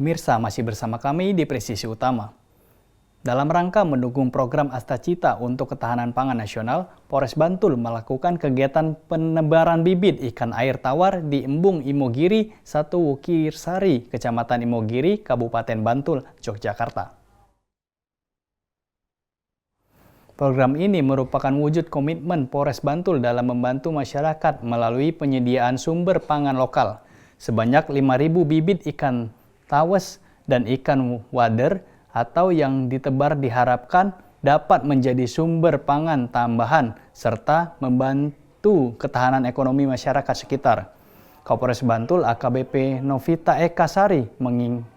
Pemirsa masih bersama kami di Presisi Utama. Dalam rangka mendukung program Astacita untuk ketahanan pangan nasional, Polres Bantul melakukan kegiatan penebaran bibit ikan air tawar di Embung Imogiri, 1 Wukirsari, Kecamatan Imogiri, Kabupaten Bantul, Yogyakarta. Program ini merupakan wujud komitmen Polres Bantul dalam membantu masyarakat melalui penyediaan sumber pangan lokal. Sebanyak 5.000 bibit ikan tawes dan ikan wader atau yang ditebar diharapkan dapat menjadi sumber pangan tambahan serta membantu ketahanan ekonomi masyarakat sekitar. Kapolres Bantul AKBP Novita Eka Sari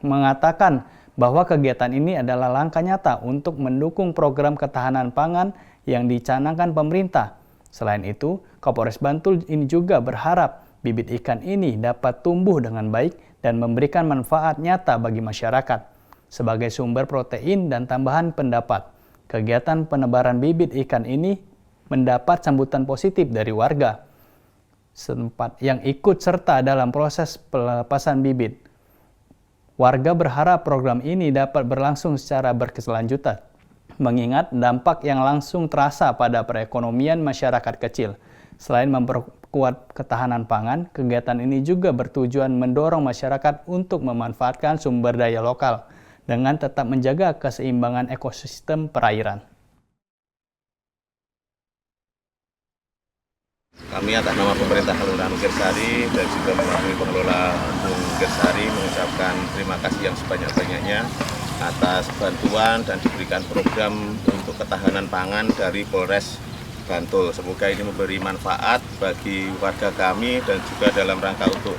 mengatakan bahwa kegiatan ini adalah langkah nyata untuk mendukung program ketahanan pangan yang dicanangkan pemerintah. Selain itu, Kapolres Bantul ini juga berharap bibit ikan ini dapat tumbuh dengan baik dan memberikan manfaat nyata bagi masyarakat sebagai sumber protein dan tambahan pendapat. Kegiatan penebaran bibit ikan ini mendapat sambutan positif dari warga setempat yang ikut serta dalam proses pelepasan bibit. Warga berharap program ini dapat berlangsung secara berkelanjutan, mengingat dampak yang langsung terasa pada perekonomian masyarakat kecil. Selain memperkuat ketahanan pangan, kegiatan ini juga bertujuan mendorong masyarakat untuk memanfaatkan sumber daya lokal dengan tetap menjaga keseimbangan ekosistem perairan. Kami atas nama pemerintah Kelurahan Wukirsari dan juga melalui pengelola Embung Wukirsari mengucapkan terima kasih yang sebanyak-banyaknya atas bantuan dan diberikan program untuk ketahanan pangan dari Polres Bantul. Semoga ini memberi manfaat bagi warga kami dan juga dalam rangka untuk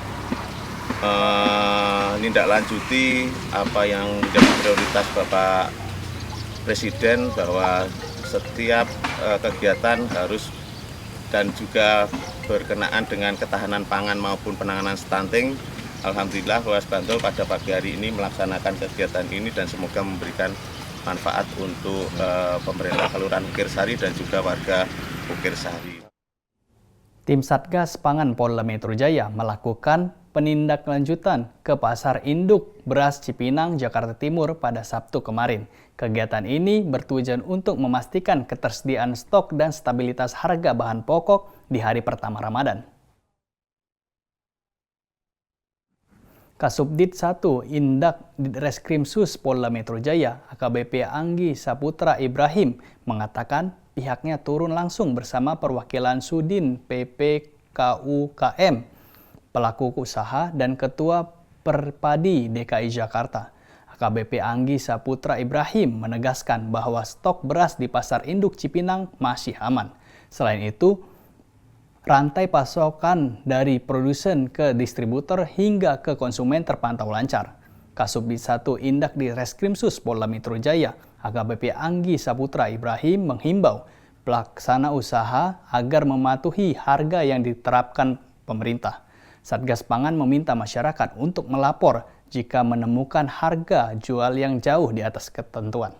menindaklanjuti apa yang menjadi prioritas Bapak Presiden bahwa setiap kegiatan harus dan juga berkenaan dengan ketahanan pangan maupun penanganan stunting. Alhamdulillah Polres Bantul pada pagi hari ini melaksanakan kegiatan ini dan semoga memberikan manfaat untuk pemerintah Kelurahan Wukirsari dan juga warga Wukirsari. Tim Satgas Pangan Polda Metro Jaya melakukan penindaklanjutan ke Pasar Induk Beras Cipinang, Jakarta Timur pada Sabtu kemarin. Kegiatan ini bertujuan untuk memastikan ketersediaan stok dan stabilitas harga bahan pokok di hari pertama Ramadan. Kasubdit 1 Indak Ditreskrimsus Polda Metro Jaya AKBP Anggi Saputra Ibrahim mengatakan pihaknya turun langsung bersama perwakilan Sudin PPKUKM, pelaku usaha dan Ketua Perpadi DKI Jakarta. AKBP Anggi Saputra Ibrahim menegaskan bahwa stok beras di Pasar Induk Cipinang masih aman. Selain itu, rantai pasokan dari produsen ke distributor hingga ke konsumen terpantau lancar. Kasubdit 1 Indak Ditreskrimsus Polda Metro Jaya AKBP Anggi Saputra Ibrahim menghimbau pelaksana usaha agar mematuhi harga yang diterapkan pemerintah. Satgas Pangan meminta masyarakat untuk melapor jika menemukan harga jual yang jauh di atas ketentuan.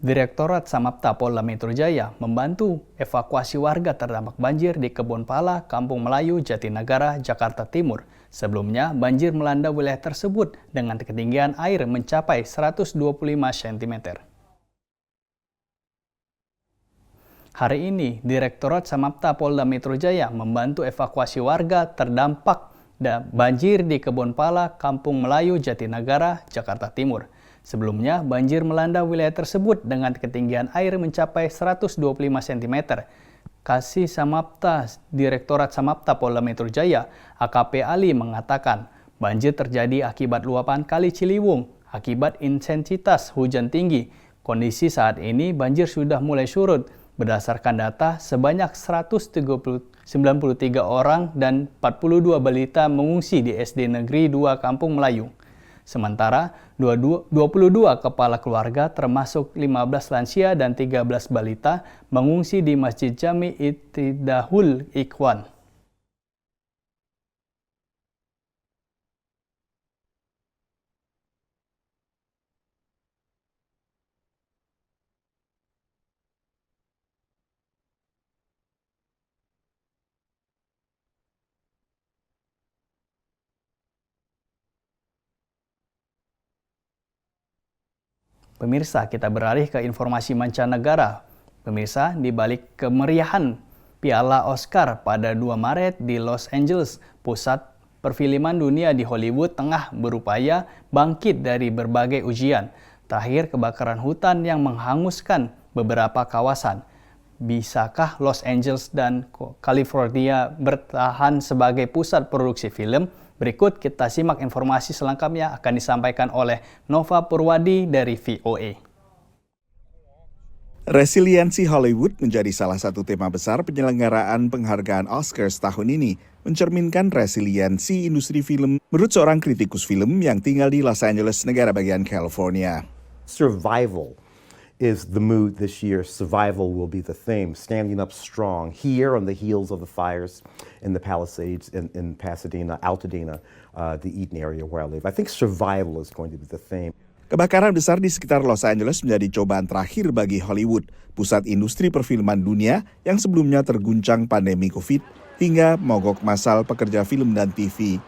Direktorat Samapta Polda Metro Jaya membantu evakuasi warga terdampak banjir di Kebon Pala, Kampung Melayu, Jatinegara, Jakarta Timur. Sebelumnya, banjir melanda wilayah tersebut dengan ketinggian air mencapai 125 cm. Hari ini, Direktorat Samapta Polda Metro Jaya membantu evakuasi warga terdampak banjir di Kebon Pala, Kampung Melayu, Jatinegara, Jakarta Timur. Sebelumnya, banjir melanda wilayah tersebut dengan ketinggian air mencapai 125 cm. Kasih Samapta Direktorat Samapta Polda Metro Jaya, AKP Ali mengatakan, banjir terjadi akibat luapan Kali Ciliwung, akibat intensitas hujan tinggi. Kondisi saat ini banjir sudah mulai surut. Berdasarkan data, sebanyak 193 orang dan 42 balita mengungsi di SD Negeri 2 Kampung Melayu. Sementara 22 kepala keluarga termasuk 15 lansia dan 13 balita mengungsi di Masjid Jami Ittidahul Ikhwan. Pemirsa, kita beralih ke informasi mancanegara. Pemirsa, di balik kemeriahan Piala Oscar pada 2 Maret di Los Angeles, pusat perfilman dunia di Hollywood tengah berupaya bangkit dari berbagai ujian. Terakhir, kebakaran hutan yang menghanguskan beberapa kawasan. Bisakah Los Angeles dan California bertahan sebagai pusat produksi film? Berikut kita simak informasi selengkapnya akan disampaikan oleh Nova Purwadi dari VOA. Resiliensi Hollywood menjadi salah satu tema besar penyelenggaraan penghargaan Oscars tahun ini, mencerminkan resiliensi industri film menurut seorang kritikus film yang tinggal di Los Angeles, negara bagian California. Survival is the mood this year. Survival will be the theme, standing up strong here on the heels of the fires in the Palisades in Pasadena, Altadena, the Eden area where I live. I think survival is going to be the theme. Kebakaran besar di sekitar Los Angeles menjadi cobaan terakhir bagi Hollywood, pusat industri perfilman dunia yang sebelumnya terguncang pandemi COVID hingga mogok massal pekerja film dan TV.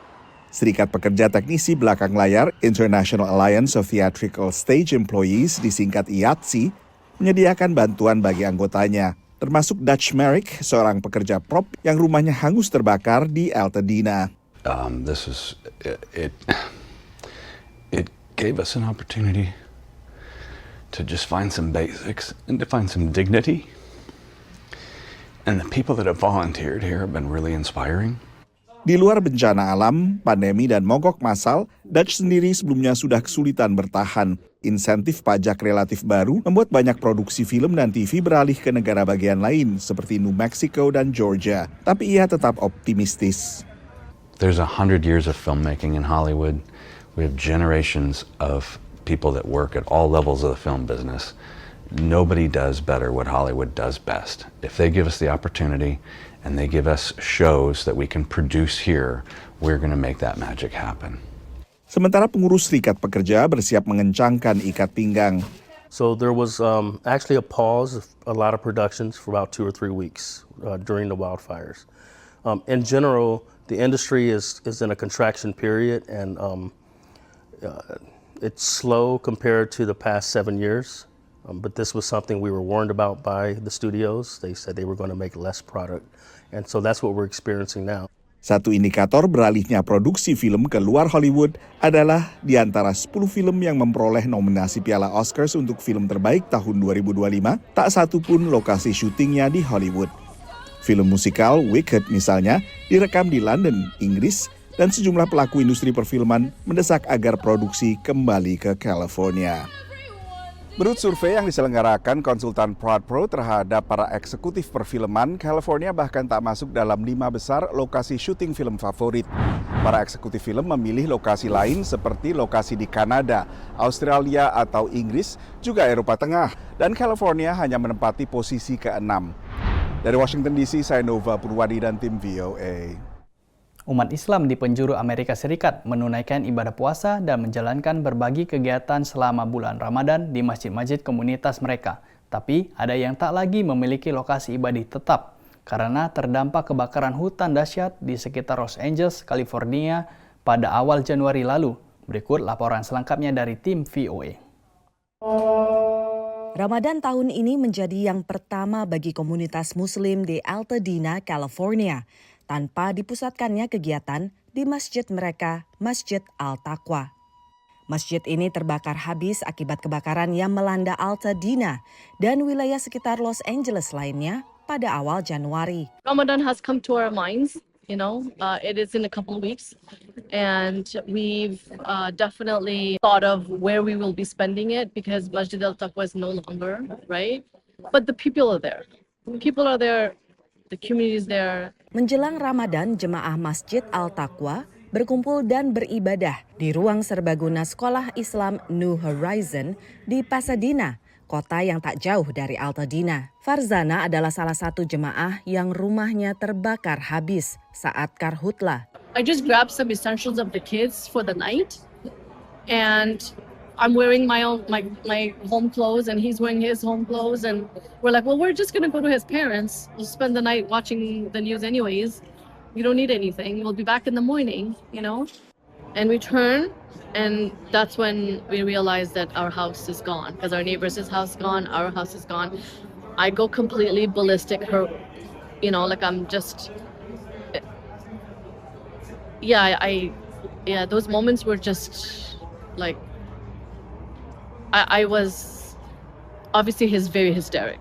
Serikat Pekerja Teknisi Belakang Layar, International Alliance of Theatrical Stage Employees, disingkat IATSE, menyediakan bantuan bagi anggotanya, termasuk Dutch Merrick, seorang pekerja prop yang rumahnya hangus terbakar di Altadena. It gave us an opportunity to just find some basics and to find some dignity. And the people that have volunteered here have been really inspiring. Di luar bencana alam, pandemi, dan mogok massal, Dutch sendiri sebelumnya sudah kesulitan bertahan. Insentif pajak relatif baru membuat banyak produksi film dan TV beralih ke negara bagian lain seperti New Mexico dan Georgia. Tapi ia tetap optimistis. There's 100 years of filmmaking in Hollywood. We have generations of people that work at all levels of the film business. Nobody does better what Hollywood does best. If they give us the opportunity and they give us shows that we can produce here, we're going to make that magic happen. Sementara pengurus Serikat Pekerja bersiap mengencangkan ikat pinggang. So there was actually a pause of a lot of productions for about 2 or 3 weeks during the wildfires. In general, the industry is in a contraction period, and it's slow compared to the past 7 years. But this was something we were warned about by the studios. They said they were going to make less product. And so that's what we're experiencing now. Satu indikator beralihnya produksi film ke luar Hollywood adalah di antara 10 film yang memperoleh nominasi Piala Oscars untuk film terbaik tahun 2025, tak satu pun lokasi syutingnya di Hollywood. Film musikal Wicked misalnya direkam di London, Inggris, dan sejumlah pelaku industri perfilman mendesak agar produksi kembali ke California. Menurut survei yang diselenggarakan konsultan ProdPro terhadap para eksekutif perfilman, California bahkan tak masuk dalam 5 besar lokasi syuting film favorit. Para eksekutif film memilih lokasi lain seperti lokasi di Kanada, Australia atau Inggris, juga Eropa Tengah, dan California hanya menempati posisi ke-6. Dari Washington DC, saya Nova Purwadi dan tim VOA. Umat Islam di penjuru Amerika Serikat menunaikan ibadah puasa dan menjalankan berbagai kegiatan selama bulan Ramadan di masjid-masjid komunitas mereka. Tapi ada yang tak lagi memiliki lokasi ibadah tetap karena terdampak kebakaran hutan dahsyat di sekitar Los Angeles, California pada awal Januari lalu. Berikut laporan selengkapnya dari tim VOA. Ramadan tahun ini menjadi yang pertama bagi komunitas Muslim di Altadena, California, tanpa dipusatkannya kegiatan di masjid mereka, Masjid Al-Taqwa. Masjid ini terbakar habis akibat kebakaran yang melanda Altadena dan wilayah sekitar Los Angeles lainnya pada awal Januari. Ramadan has come to our minds, it is in a couple of weeks, and we've definitely thought of where we will be spending it because Masjid Al-Taqwa is no longer, right? But the people are there. People are there. The community is there. Menjelang Ramadan, jemaah Masjid Al-Taqwa berkumpul dan beribadah di ruang serbaguna Sekolah Islam New Horizon di Pasadena, kota yang tak jauh dari Altadena. Farzana adalah salah satu jemaah yang rumahnya terbakar habis saat karhutlah. I just grabbed some essentials of the kids for the night, and I'm wearing my home clothes and he's wearing his home clothes, and we're like, well, we're just gonna go to his parents. We'll spend the night watching the news anyways. We don't need anything. We'll be back in the morning, And we turn And that's when we realized that our house is gone, because our neighbor's house is gone, our house is gone. I go completely ballistic. Like I'm just, yeah, those moments were just like, I was, obviously he's very hysteric.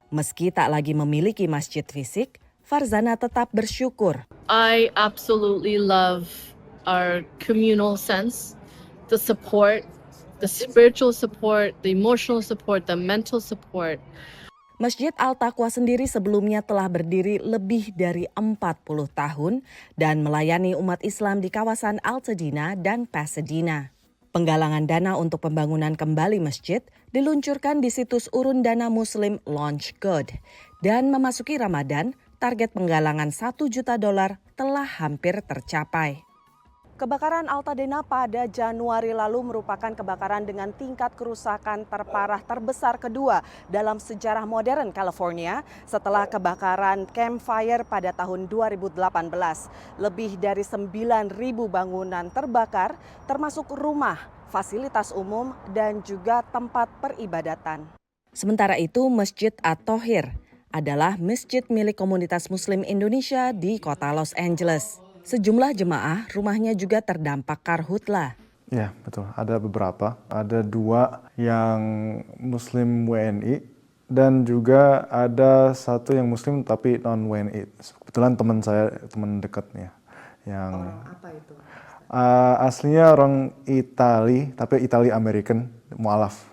Meski tak lagi memiliki masjid fisik, Farzana tetap bersyukur. I absolutely love our communal sense, the support, the spiritual support, the emotional support, the mental support. Masjid Al-Taqwa sendiri sebelumnya telah berdiri lebih dari 40 tahun dan melayani umat Islam di kawasan Altadena dan Pasadena. Penggalangan dana untuk pembangunan kembali masjid diluncurkan di situs urun dana Muslim Launch Good. Dan memasuki Ramadan, target penggalangan $1 juta telah hampir tercapai. Kebakaran Altadena pada Januari lalu merupakan kebakaran dengan tingkat kerusakan terparah terbesar kedua dalam sejarah modern California setelah kebakaran Camp Fire pada tahun 2018. Lebih dari 9.000 bangunan terbakar, termasuk rumah, fasilitas umum, dan juga tempat peribadatan. Sementara itu, Masjid At-Thohir adalah masjid milik komunitas Muslim Indonesia di kota Los Angeles. Sejumlah jemaah rumahnya juga terdampak karhutla. Ya, betul. Ada beberapa. Ada 2 yang Muslim WNI dan juga ada 1 yang Muslim tapi non-WNI. Kebetulan teman saya, teman dekatnya. Yang Apa itu? Aslinya orang Itali, tapi Itali American, mualaf.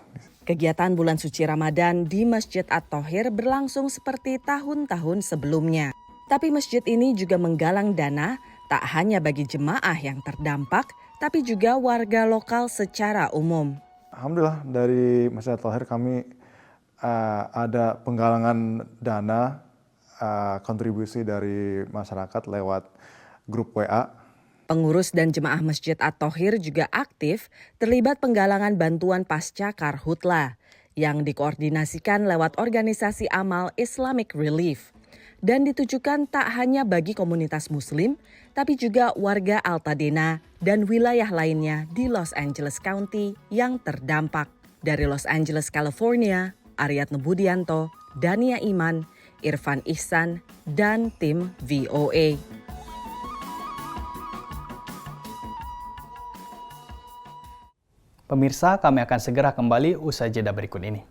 Kegiatan bulan suci Ramadan di Masjid At-Thohir berlangsung seperti tahun-tahun sebelumnya. Tapi masjid ini juga menggalang dana tak hanya bagi jemaah yang terdampak, tapi juga warga lokal secara umum. Alhamdulillah dari Masjid At-Thohir kami ada penggalangan dana kontribusi dari masyarakat lewat grup WA. Pengurus dan jemaah Masjid At-Thohir juga aktif terlibat penggalangan bantuan pasca karhutla yang dikoordinasikan lewat organisasi amal Islamic Relief dan ditujukan tak hanya bagi komunitas Muslim, tapi juga warga Altadena dan wilayah lainnya di Los Angeles County yang terdampak. Dari Los Angeles, California, Aryatno Budianto, Dania Iman, Irfan Ihsan, dan tim VOA. Pemirsa, kami akan segera kembali usai jeda berikut ini.